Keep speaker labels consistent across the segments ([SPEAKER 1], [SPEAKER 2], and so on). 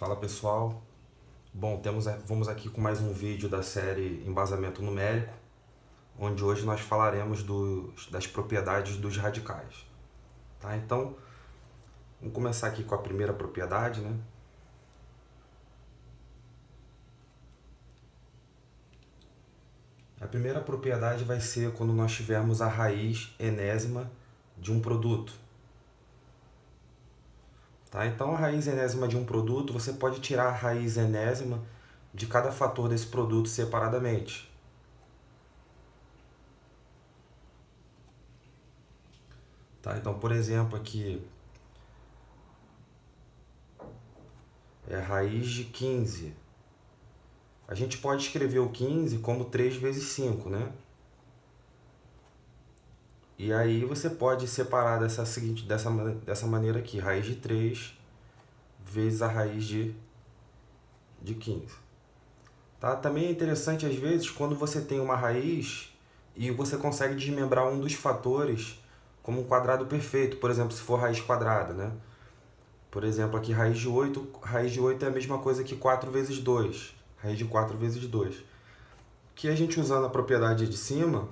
[SPEAKER 1] Fala pessoal, bom, vamos aqui com mais um vídeo da série Embasamento Numérico, onde hoje nós falaremos das propriedades dos radicais. Tá? Então, vamos começar aqui com a primeira propriedade, né? A primeira propriedade vai ser quando nós tivermos a raiz enésima de um produto. Tá? Então, a raiz enésima de um produto, você pode tirar a raiz enésima de cada fator desse produto separadamente. Tá? Então, por exemplo, aqui é a raiz de 15. A gente pode escrever o 15 como 3 vezes 5, né? E aí você pode separar dessa maneira aqui, raiz de 3 vezes a raiz de 15. Tá? Também é interessante, às vezes, quando você tem uma raiz e você consegue desmembrar um dos fatores como um quadrado perfeito, por exemplo, se for raiz quadrada, né? Por exemplo, aqui raiz de 8 é a mesma coisa que 4 vezes 2, raiz de 4 vezes 2. Que a gente usando a propriedade de cima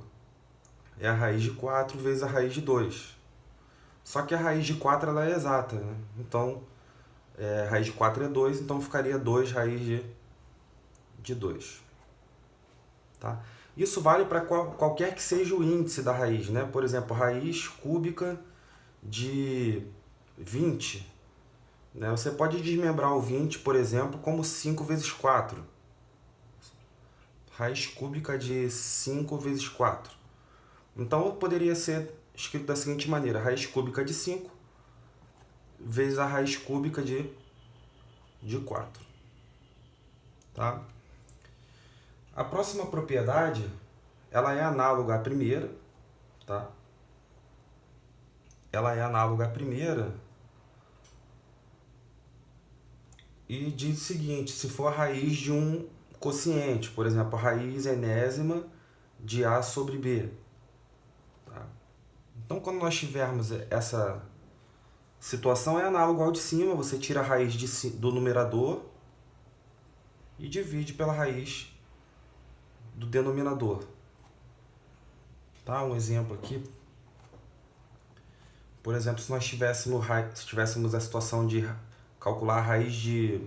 [SPEAKER 1] é a raiz de 4 vezes a raiz de 2. Só que a raiz de 4 ela é exata, né? Então, a raiz de 4 é 2, então ficaria 2 raiz de 2. Tá? Isso vale para qualquer que seja o índice da raiz, né? Por exemplo, raiz cúbica de 20. Né? Você pode desmembrar o 20, por exemplo, como 5 vezes 4. Raiz cúbica de 5 vezes 4. Então, poderia ser escrito da seguinte maneira: raiz cúbica de 5 vezes a raiz cúbica de 4. Tá? A próxima propriedade, ela é análoga à primeira, tá? Ela é análoga à primeira e diz o seguinte: se for a raiz de um quociente, por exemplo, a raiz enésima de A sobre B. Tá? Então, quando nós tivermos essa situação, é análogo ao de cima, você tira a raiz do numerador e divide pela raiz do denominador. Tá? Um exemplo aqui. Por exemplo, se nós tivéssemos a situação de calcular a raiz de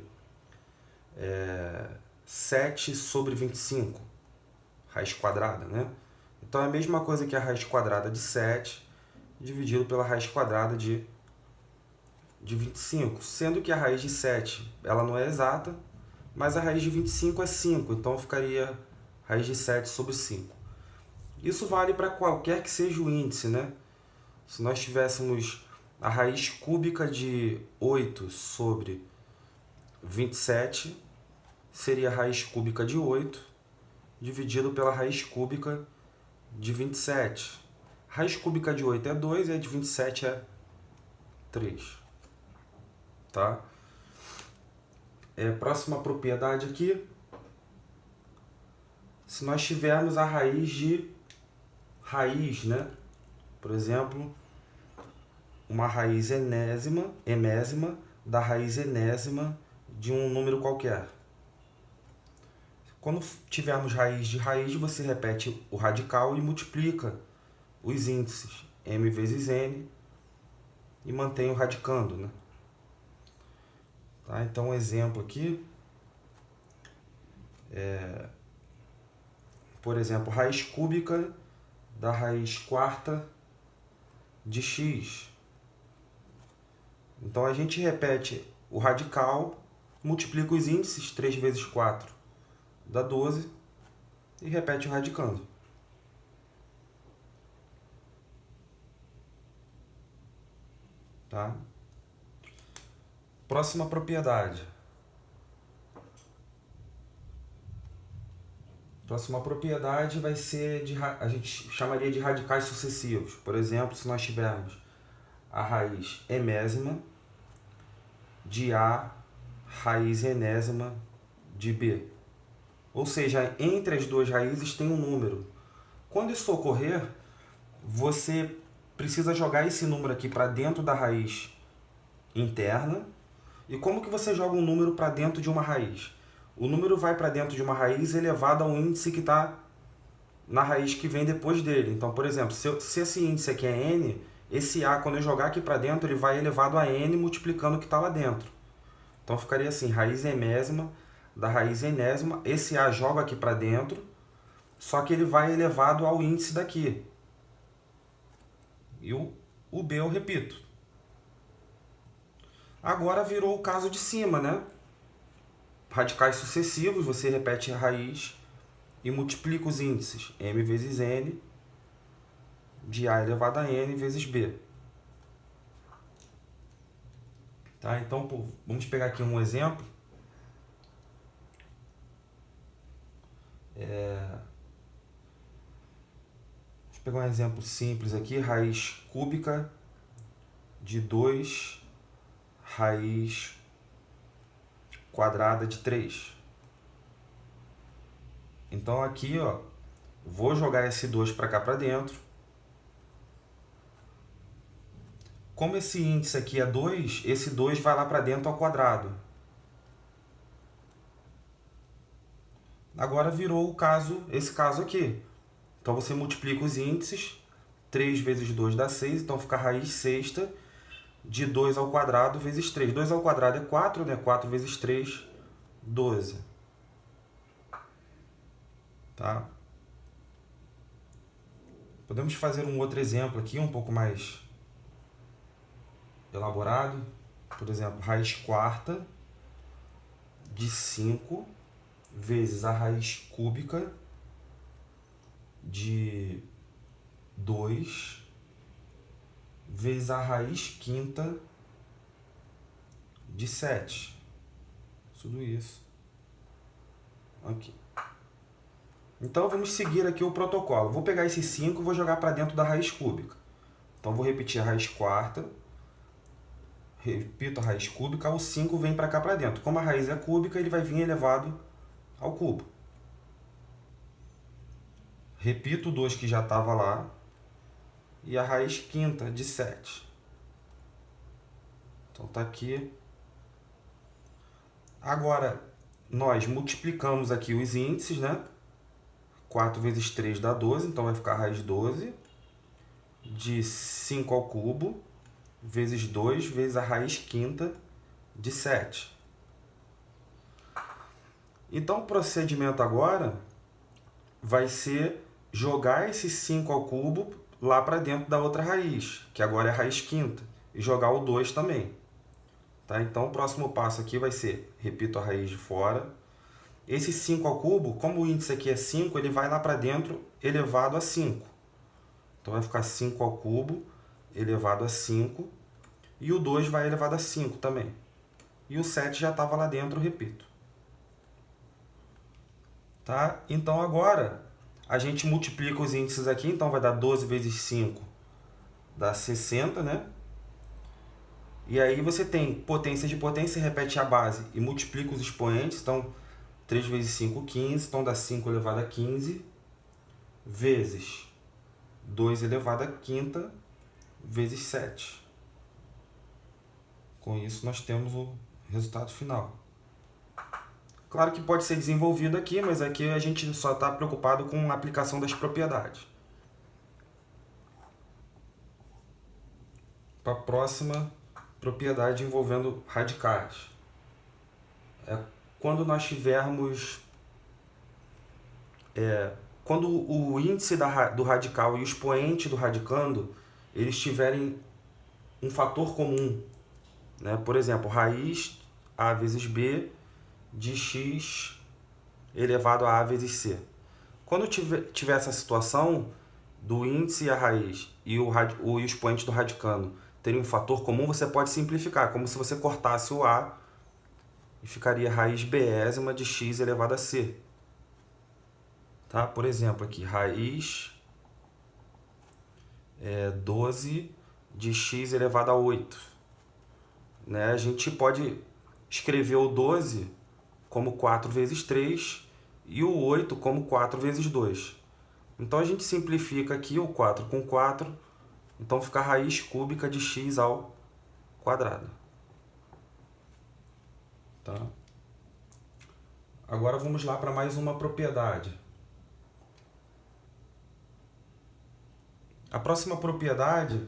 [SPEAKER 1] 7 sobre 25, raiz quadrada, né? Então é a mesma coisa que a raiz quadrada de 7 dividido pela raiz quadrada de 25, sendo que a raiz de 7 ela não é exata, mas a raiz de 25 é 5, então ficaria raiz de 7 sobre 5. Isso vale para qualquer que seja o índice, né? Se nós tivéssemos a raiz cúbica de 8 sobre 27, seria a raiz cúbica de 8 dividido pela raiz cúbica de 27. Raiz cúbica de 8 é 2 e a de 27 é 3. Tá? Próxima propriedade aqui. Se nós tivermos a raiz de raiz, né? Por exemplo, uma raiz enésima da raiz enésima de um número qualquer. Quando tivermos raiz de raiz, você repete o radical e multiplica os índices, m vezes n, e mantém o radicando, né? Tá? Então, um exemplo aqui por exemplo, raiz cúbica da raiz quarta de x. Então, a gente repete o radical, multiplica os índices, 3 vezes 4 dá 12, e repete o radicando. Tá? Próxima propriedade. Próxima propriedade vai ser a gente chamaria de radicais sucessivos. Por exemplo, se nós tivermos a raiz emésima de A raiz enésima de B. Ou seja, entre as duas raízes tem um número. Quando isso ocorrer, você precisa jogar esse número aqui para dentro da raiz interna E como que você joga um número para dentro de uma raiz? O número vai para dentro de uma raiz elevado ao índice que está na raiz que vem depois dele. Então, por exemplo, se esse índice aqui é n, esse a, quando eu jogar aqui para dentro, ele vai elevado a n multiplicando o que está lá dentro. Então, ficaria assim, raiz enésima da raiz enésima. Esse a joga aqui para dentro, só que ele vai elevado ao índice daqui. E o b eu repito. Agora virou o caso de cima, né? Radicais sucessivos, você repete a raiz e multiplica os índices m vezes n de a elevado a n vezes b. Tá? Então, vamos pegar aqui um exemplo. Vamos pegar um exemplo simples aqui, raiz cúbica de 2 raiz quadrada de 3. Então aqui, ó, vou jogar esse 2 para cá para dentro. Como esse índice aqui é 2, esse 2 vai lá para dentro ao quadrado. Agora virou esse caso aqui. Então você multiplica os índices, 3 vezes 2 dá 6, então fica a raiz sexta de 2 ao quadrado vezes 3. 2 ao quadrado é 4, né? 4 vezes 3, 12. Tá? Podemos fazer um outro exemplo aqui, um pouco mais elaborado. Por exemplo, raiz quarta de 5 vezes a raiz cúbica de 2 vezes a raiz quinta de 7. Tudo isso aqui. Então, vamos seguir aqui o protocolo. Vou pegar esse 5 e vou jogar para dentro da raiz cúbica. Então, vou repetir a raiz quarta. Repito a raiz cúbica, o 5 vem para cá para dentro. Como a raiz é cúbica, ele vai vir elevado ao cubo. Repito o 2 que já estava lá. E a raiz quinta de 7. Então, está aqui. Agora, nós multiplicamos aqui os índices, né? 4 vezes 3 dá 12, então vai ficar a raiz 12 de 5 ao cubo vezes 2 vezes a raiz quinta de 7. Então, o procedimento agora vai ser jogar esse 5 ao cubo lá para dentro da outra raiz, que agora é a raiz quinta, e jogar o 2 também. Tá? Então, o próximo passo aqui vai ser, repito a raiz de fora. Esse 5 ao cubo, como o índice aqui é 5, ele vai lá para dentro elevado a 5. Então, vai ficar 5 ao cubo elevado a 5. E o 2 vai elevado a 5 também. E o 7 já estava lá dentro, repito. Tá? Então, agora, a gente multiplica os índices aqui. Então, vai dar 12 vezes 5, dá 60, né? E aí você tem potência de potência, repete a base e multiplica os expoentes. Então, 3 vezes 5, 15. Então, dá 5 elevado a 15 vezes 2 elevado a quinta vezes 7. Com isso, nós temos o resultado final. Claro que pode ser desenvolvido aqui, mas aqui a gente só está preocupado com a aplicação das propriedades. Para a próxima propriedade envolvendo radicais. Quando nós tivermos... quando o índice do radical e o expoente do radicando, eles tiverem um fator comum, né? Por exemplo, raiz a vezes b de x elevado a vezes c. Quando tiver essa situação do índice e a raiz e o expoente do radicando terem um fator comum, você pode simplificar, como se você cortasse o a e ficaria raiz bésima de x elevado a c. Tá? Por exemplo, aqui, raiz 12 de x elevado a 8. Né? A gente pode escrever o 12 como 4 vezes 3 e o 8 como 4 vezes 2. Então, a gente simplifica aqui o 4 com 4, então fica a raiz cúbica de x ao quadrado. Agora vamos lá para mais uma propriedade. A próxima propriedade,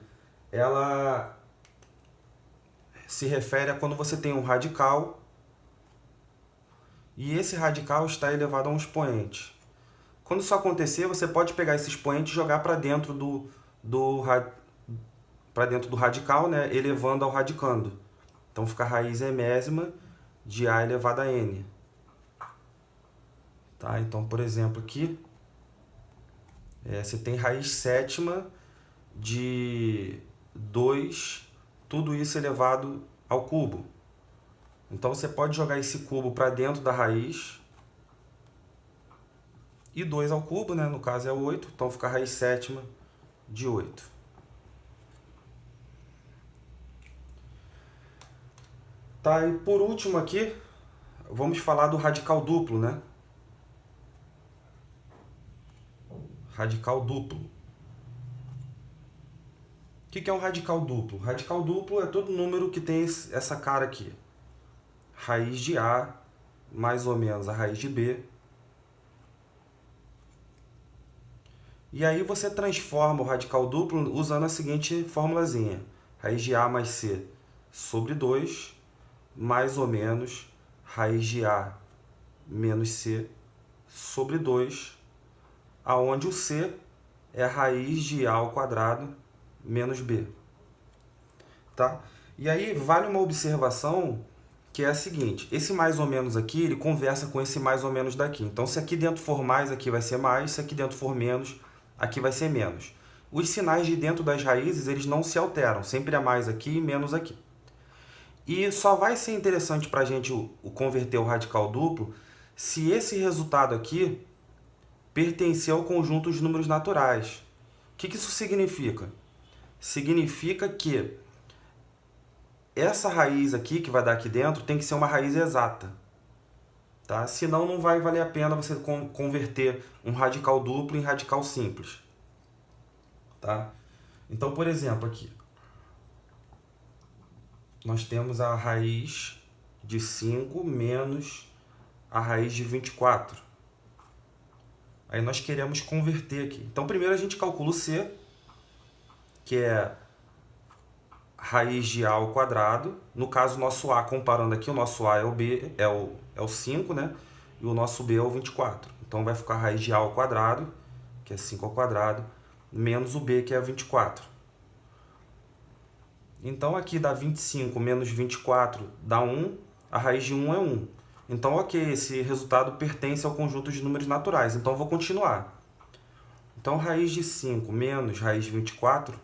[SPEAKER 1] ela se refere a quando você tem um radical e esse radical está elevado a um expoente. Quando isso acontecer, você pode pegar esse expoente e jogar para dentro do radical, né, elevando ao radicando. Então fica a raiz enésima de A elevado a N. Tá? Então, por exemplo, aqui você tem raiz sétima de 2, tudo isso elevado ao cubo. Então você pode jogar esse cubo para dentro da raiz. E 2 ao cubo, né? No caso é 8, então fica a raiz sétima de 8. Tá, e por último aqui, vamos falar do radical duplo, né? Radical duplo. O que é um radical duplo? Radical duplo é todo número que tem essa cara aqui. Raiz de A, mais ou menos a raiz de B. E aí você transforma o radical duplo usando a seguinte formulazinha. Raiz de A mais C sobre 2, mais ou menos raiz de A menos C sobre 2, aonde o C é a raiz de A ao quadrado menos B. Tá? E aí vale uma observação que é a seguinte, esse mais ou menos aqui, ele conversa com esse mais ou menos daqui. Então, se aqui dentro for mais, aqui vai ser mais, se aqui dentro for menos, aqui vai ser menos. Os sinais de dentro das raízes, eles não se alteram, sempre é mais aqui e menos aqui. E só vai ser interessante para a gente converter o radical duplo se esse resultado aqui pertencer ao conjunto dos números naturais. O que isso significa? Significa que essa raiz aqui, que vai dar aqui dentro, tem que ser uma raiz exata. Tá? Senão não vai valer a pena você converter um radical duplo em radical simples. Tá? Então, por exemplo, aqui nós temos a raiz de 5 menos a raiz de 24. Aí nós queremos converter aqui. Então, primeiro a gente calcula o C, que é raiz de A ao quadrado. No caso, o nosso A, comparando aqui, o nosso A é o B, é o 5, né? E o nosso B é o 24. Então, vai ficar a raiz de A ao quadrado, que é 5 ao quadrado, menos o B, que é 24. Então, aqui dá 25 menos 24 dá 1. A raiz de 1 é 1. Então, ok, esse resultado pertence ao conjunto de números naturais. Então, eu vou continuar. Então, raiz de 5 menos raiz de 24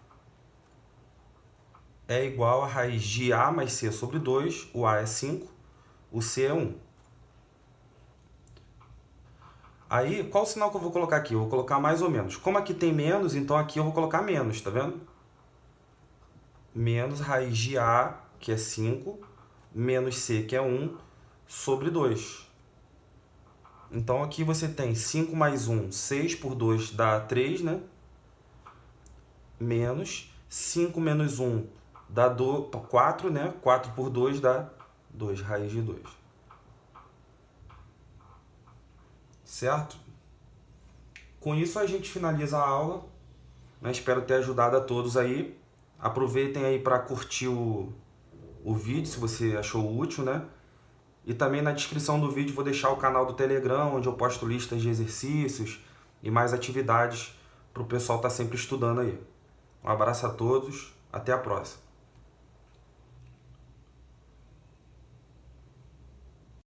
[SPEAKER 1] é igual a raiz de A mais C sobre 2. O A é 5, o C é 1. Aí, qual o sinal que eu vou colocar aqui? Eu vou colocar mais ou menos. Como aqui tem menos, então aqui eu vou colocar menos, tá vendo? Menos raiz de A, que é 5, menos C, que é 1, sobre 2. Então, aqui você tem 5 mais 1, 6 por 2 dá 3, né? Menos 5 menos 1 dá 4, né? 4 por 2 dá 2, raiz de 2. Certo? Com isso, a gente finaliza a aula. Né? Espero ter ajudado a todos aí. Aproveitem aí para curtir o vídeo, se você achou útil, né? E também na descrição do vídeo vou deixar o canal do Telegram, onde eu posto listas de exercícios e mais atividades para o pessoal estar sempre estudando aí. Um abraço a todos, até a próxima.